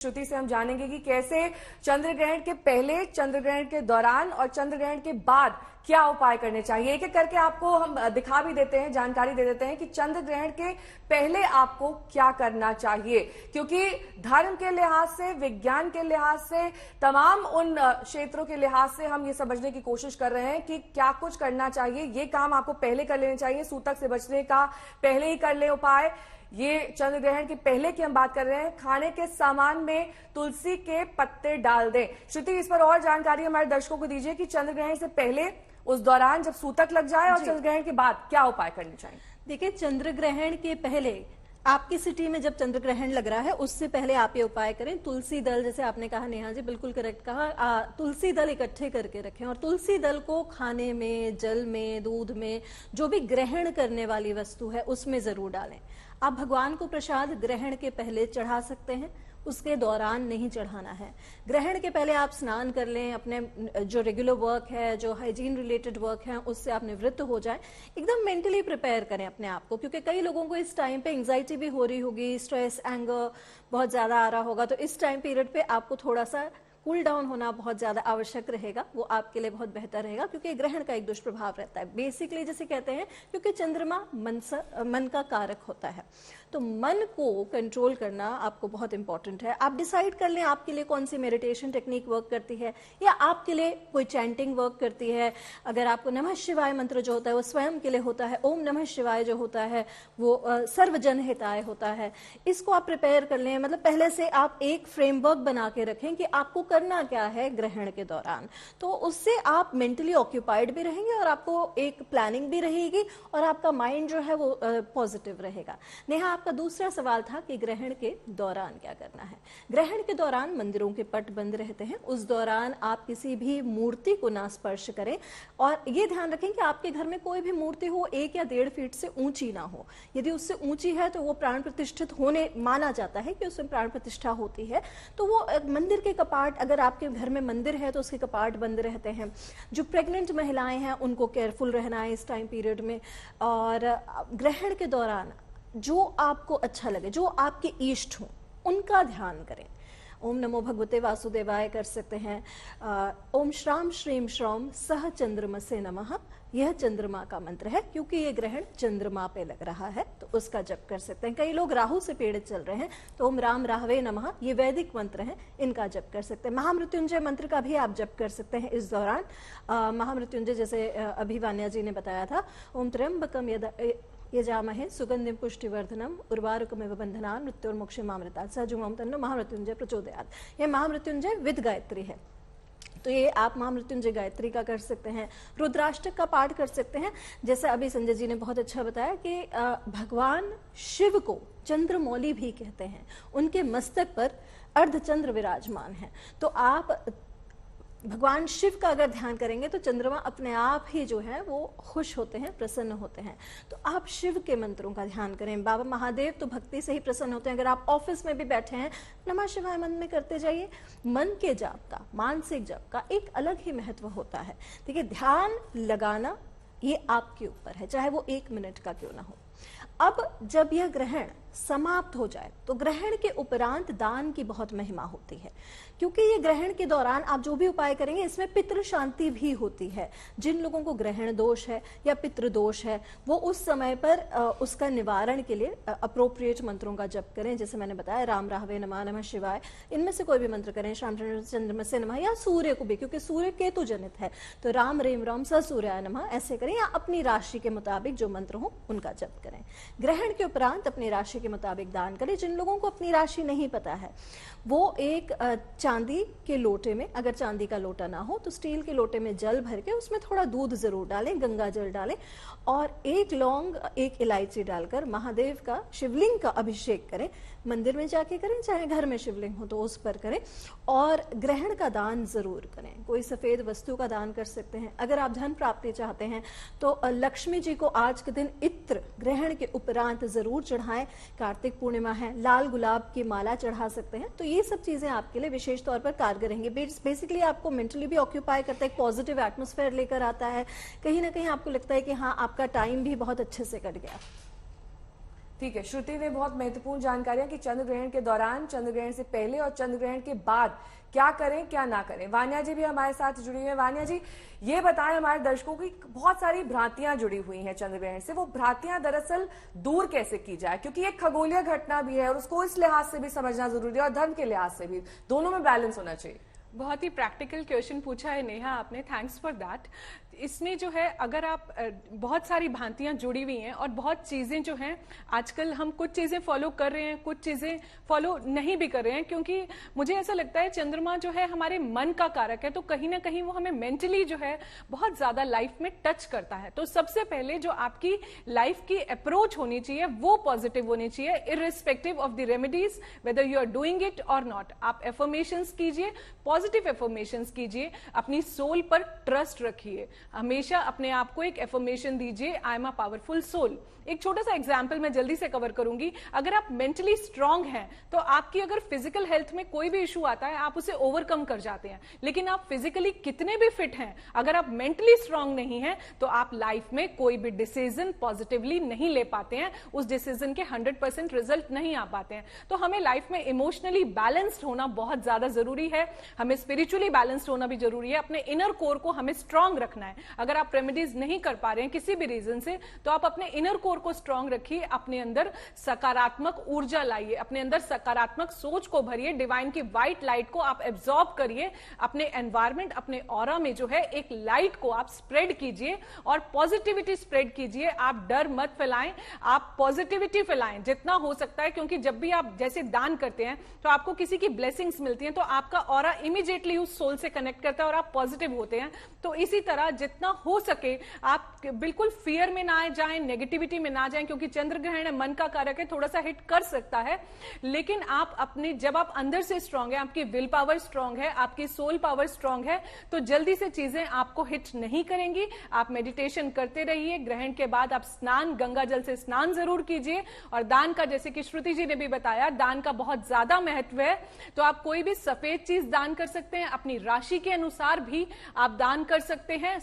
श्रुति से हम जानेंगे कि कैसे चंद्र ग्रहण के पहले, चंद्र ग्रहण के दौरान और चंद्र ग्रहण के बाद क्या उपाय करने चाहिए। एक एक करके आपको हम दिखा भी देते हैं, जानकारी दे देते हैं कि चंद्र ग्रहण के पहले आपको क्या करना चाहिए, क्योंकि धर्म के लिहाज से, विज्ञान के लिहाज से, तमाम उन क्षेत्रों के लिहाज से हम ये समझने की कोशिश कर रहे हैं कि क्या कुछ करना चाहिए। ये काम आपको पहले कर लेने चाहिए, सूतक से बचने का पहले ही कर ले उपाय। ये चंद्र ग्रहण के पहले की हम बात कर रहे हैं। खाने के सामान में तुलसी के पत्ते डाल दें। श्रुति, इस पर और जानकारी हमारे दर्शकों को दीजिए कि चंद्र ग्रहण से पहले, उस दौरान जब सूतक लग जाए, और चंद्र ग्रहण के बाद क्या उपाय करने चाहिए। देखिए, चंद्र ग्रहण के पहले आपकी सिटी में जब चंद्र ग्रहण लग रहा है उससे पहले आप ये उपाय करें। तुलसी दल, जैसे आपने कहा नेहा जी, बिल्कुल करेक्ट कहा, तुलसी दल इकट्ठे करके रखें और तुलसी दल को खाने में, जल में, दूध में, जो भी ग्रहण करने वाली वस्तु है उसमें जरूर डालें। आप भगवान को प्रसाद ग्रहण के पहले चढ़ा सकते हैं, उसके दौरान नहीं चढ़ाना है। ग्रहण के पहले आप स्नान कर लें, अपने जो रेगुलर वर्क है, जो हाइजीन रिलेटेड वर्क है, उससे आप निवृत्त हो जाएं। एकदम मेंटली प्रिपेयर करें अपने आप को, क्योंकि कई लोगों को इस टाइम पे एंजाइटी भी हो रही होगी, स्ट्रेस, एंगर बहुत ज्यादा आ रहा होगा। तो इस टाइम पीरियड पे आपको थोड़ा सा कूल डाउन होना बहुत ज्यादा आवश्यक रहेगा। वो आपके लिए बहुत बेहतर रहेगा, क्योंकि ग्रहण का एक दुष्प्रभाव रहता है। बेसिकली जिसे कहते हैं, क्योंकि चंद्रमा मन का कारक होता है, तो मन को कंट्रोल करना आपको बहुत इंपॉर्टेंट है। आप डिसाइड कर लें आपके लिए कौन सी मेडिटेशन टेक्निक वर्क करती है, या आपके लिए कोई चैंटिंग वर्क करती है। अगर आपको नमः शिवाय मंत्र जो होता है वो स्वयं के लिए होता है, ओम नमः शिवाय जो होता है वो सर्वजन हिताय होता है। इसको आप प्रिपेयर कर लें, मतलब पहले से आप एक फ्रेमवर्क बना के रखें कि आपको करना क्या है ग्रहण के दौरान। तो उससे आप मेंटली ऑक्यूपाइड भी रहेंगे और आपको एक प्लानिंग भी रहेगी और आपका माइंड जो है वो पॉजिटिव रहेगा। नेहा, आपका दूसरा सवाल था कि ग्रहण के दौरान क्या करना है। ग्रहण के दौरान मंदिरों के पट बंद रहते हैं, उस दौरान आप किसी भी मूर्ति को ना स्पर्श करें। और ये ध्यान रखें कि आपके घर में कोई भी मूर्ति हो 1 या 1.5 फीट से ऊंची ना हो। यदि उससे ऊंची है तो वो प्राण प्रतिष्ठित होने माना जाता है कि उसमें प्राण प्रतिष्ठा होती है। तो वो मंदिर के कपाट, अगर आपके घर में मंदिर है तो उसके कपाट बंद रहते हैं। जो प्रेग्नेंट महिलाएं हैं उनको केयरफुल रहना है इस टाइम पीरियड में। और ग्रहण के दौरान जो आपको अच्छा लगे, जो आपके इष्ट हो, उनका ध्यान करें। ओम नमो भगवते वासुदेवाय कर सकते हैं। ओम श्राम श्रीम श्रौम सह चंद्रमसे नमः, यह चंद्रमा का मंत्र है, क्योंकि ये ग्रहण चंद्रमा पे लग रहा है तो उसका जप कर सकते हैं। कई लोग राहु से पीड़ित चल रहे हैं तो ओम राम राहवे नमः, ये वैदिक मंत्र हैं, इनका जप कर सकते हैं। महामृत्युंजय मंत्र का भी आप जप कर सकते हैं इस दौरान। महामृत्युंजय जैसे अभी वान्या जी ने बताया था, ओम त्र्यंबकम यजामहे सुगंधिम पुष्टिवर्धनम उर्वारुकमेव बंधनान् मृत्युर्मोक्षमामृतात् सजुमं तन्नो महामृत्युंजय प्रचोदयात्। यह महामृत्युंजय विद गायत्री है, तो ये आप महामृत्युंजय गायत्री का कर सकते हैं। रुद्राष्टक का पाठ कर सकते हैं। जैसे अभी संजय जी ने बहुत अच्छा बताया कि भगवान शिव को चंद्रमौली भी कहते हैं, उनके मस्तक पर अर्धचंद्र विराजमान है। तो आप भगवान शिव का अगर ध्यान करेंगे तो चंद्रमा अपने आप ही जो है वो खुश होते हैं, प्रसन्न होते हैं। तो आप शिव के मंत्रों का ध्यान करें। बाबा महादेव तो भक्ति से ही प्रसन्न होते हैं। अगर आप ऑफिस में भी बैठे हैं, नमः शिवाय मन में करते जाइए। मन के जाप का, मानसिक जाप का एक अलग ही महत्व होता है। देखिए, ध्यान लगाना ये आपके ऊपर है, चाहे वो 1 मिनट का क्यों ना हो। अब जब यह ग्रहण समाप्त हो जाए तो ग्रहण के उपरांत दान की बहुत महिमा होती है, क्योंकि ये ग्रहण के दौरान आप जो भी उपाय करेंगे इसमें पितृ शांति भी होती है। जिन लोगों को ग्रहण दोष है या पितृ दोष है वो उस समय पर उसका निवारण के लिए अप्रोप्रिएट मंत्रों का जप करें। जैसे मैंने बताया, राम राहवे नमः, नमः शिवाय, इनमें से कोई भी मंत्र करें। श्याम चंद्रमसे नमः, या सूर्य को भी, क्योंकि सूर्य केतु जनित है, तो राम रेम राम स सूर्याय नमः ऐसे करें, या अपनी राशि के मुताबिक जो मंत्र हो उनका जप करें। ग्रहण के उपरांत अपनी राशि के मुताबिक दान करें। जिन लोगों को अपनी राशि नहीं पता है वो एक चांदी के लोटे में, अगर चांदी का लोटा ना हो तो स्टील के लोटे में जल भर के उसमें थोड़ा दूध जरूर डालें, गंगा जल डालें, और 1 लौंग 1 इलायची डालकर महादेव का, शिवलिंग का अभिषेक करें। मंदिर में जाके करें, चाहे घर में शिवलिंग हो तो उस पर करें। और ग्रहण का दान जरूर करें। कोई सफेद वस्तु का दान कर सकते हैं। अगर आप धन प्राप्ति चाहते हैं तो लक्ष्मी जी को आज के दिन इत्र ग्रहण के उपरांत जरूर चढ़ाएं। कार्तिक पूर्णिमा है, लाल गुलाब की माला चढ़ा सकते हैं। तो ये सब चीजें आपके लिए विशेष तौर पर कारगर रहेंगे। बेसिकली आपको मेंटली भी ऑक्यूपाई करता है, एक पॉजिटिव एटमोस्फेयर लेकर आता है। कहीं ना कहीं आपको लगता है कि हाँ, आपका टाइम भी बहुत अच्छे से कट गया। ठीक है, श्रुति ने बहुत महत्वपूर्ण जानकारियां कि चंद्र ग्रहण के दौरान, चंद्र ग्रहण से पहले और चंद्र ग्रहण के बाद क्या करें क्या ना करें। वान्या जी भी हमारे साथ जुड़ी हुई है। वान्या जी, ये बताएं हमारे दर्शकों की बहुत सारी भ्रांतियां जुड़ी हुई हैं चंद्र ग्रहण से, वो भ्रांतियां दरअसल दूर कैसे की जाए, क्योंकि एक खगोलीय घटना भी है और उसको इस लिहाज से भी समझना जरूरी है और धर्म के लिहाज से भी, दोनों में बैलेंस होना चाहिए। बहुत ही प्रैक्टिकल क्वेश्चन पूछा है नेहा आपने, थैंक्स फॉर दैट। इसमें जो है, अगर आप बहुत सारी भ्रांतियां जुड़ी हुई हैं और बहुत चीजें जो हैं आजकल हम कुछ चीजें फॉलो कर रहे हैं, कुछ चीजें फॉलो नहीं भी कर रहे हैं, क्योंकि मुझे ऐसा लगता है चंद्रमा जो है हमारे मन का कारक है, तो कहीं ना कहीं वो हमें मेंटली जो है बहुत ज्यादा लाइफ में टच करता है। तो सबसे पहले जो आपकी लाइफ की अप्रोच होनी चाहिए वो पॉजिटिव होनी चाहिए, irrespective of the remedies, whether you are doing it और नॉट। आप एफर्मेशंस कीजिए, पॉजिटिव एफर्मेशंस कीजिए, अपनी सोल पर ट्रस्ट रखिए, हमेशा अपने आप को एक एफर्मेशन दीजिए, I am a powerful soul. एक छोटा सा एग्जाम्पल मैं जल्दी से कवर करूंगी। अगर आप मेंटली स्ट्रांग हैं तो आपकी अगर फिजिकल हेल्थ में कोई भी इशू आता है आप उसे ओवरकम कर जाते हैं, लेकिन आप फिजिकली कितने भी फिट हैं, अगर आप मेंटली स्ट्रांग नहीं हैं तो आप लाइफ में कोई भी डिसीजन पॉजिटिवली नहीं ले पाते हैं, उस डिसीजन के 100% रिजल्ट नहीं आ पाते हैं। तो हमें लाइफ में इमोशनली बैलेंस्ड होना बहुत ज्यादा जरूरी है, हमें स्पिरिचुअली बैलेंस्ड होना भी जरूरी है, अपने इनर कोर को हमें स्ट्रांग रखना है। अगर आप रेमेडीज नहीं कर पा रहे हैं किसी भी रीजन से, तो आप अपने इनर कोर को स्ट्रांग रखिए, अपने अंदर सकारात्मक ऊर्जा लाइए, अपने अंदर सकारात्मक सोच को भरिए, डिवाइन की व्हाइट लाइट को आप एब्जॉर्ब करिए, अपने एनवायरमेंट, अपने ऑरा में जो है एक लाइट को आप स्प्रेड कीजिए और पॉजिटिविटी स्प्रेड कीजिए। आप डर मत फैलाएं, आप पॉजिटिविटी फैलाएं जितना हो सकता है, क्योंकि जब भी आप जैसे दान करते हैं तो आपको किसी की ब्लेसिंग्स मिलती हैं, तो आपका ऑरा इमीडिएटली उस सोल से कनेक्ट करता है और आप पॉजिटिव होते हैं। तो इसी तरह जितना हो सके आप बिल्कुल फियर में ना जाएं, नेगेटिविटी में ना जाएं, क्योंकि चंद्र ग्रहण है, मन का कारक है, थोड़ा सा हिट कर सकता है, लेकिन आप अपने, जब आप अंदर से स्ट्रांग है, आपकी विल पावर स्ट्रांग है, आपकी सोल पावर स्ट्रांग है, तो जल्दी से चीजें आपको हिट नहीं करेंगी। आप मेडिटेशन करते रहिए, ग्रहण के बाद आप स्नान, गंगा जल से स्नान जरूर कीजिए, और दान का, जैसे कि श्रुति जी ने भी बताया, दान का बहुत ज्यादा महत्व है। तो आप कोई भी सफेद चीज दान कर सकते हैं, अपनी राशि के अनुसार भी आप दान कर सकते हैं,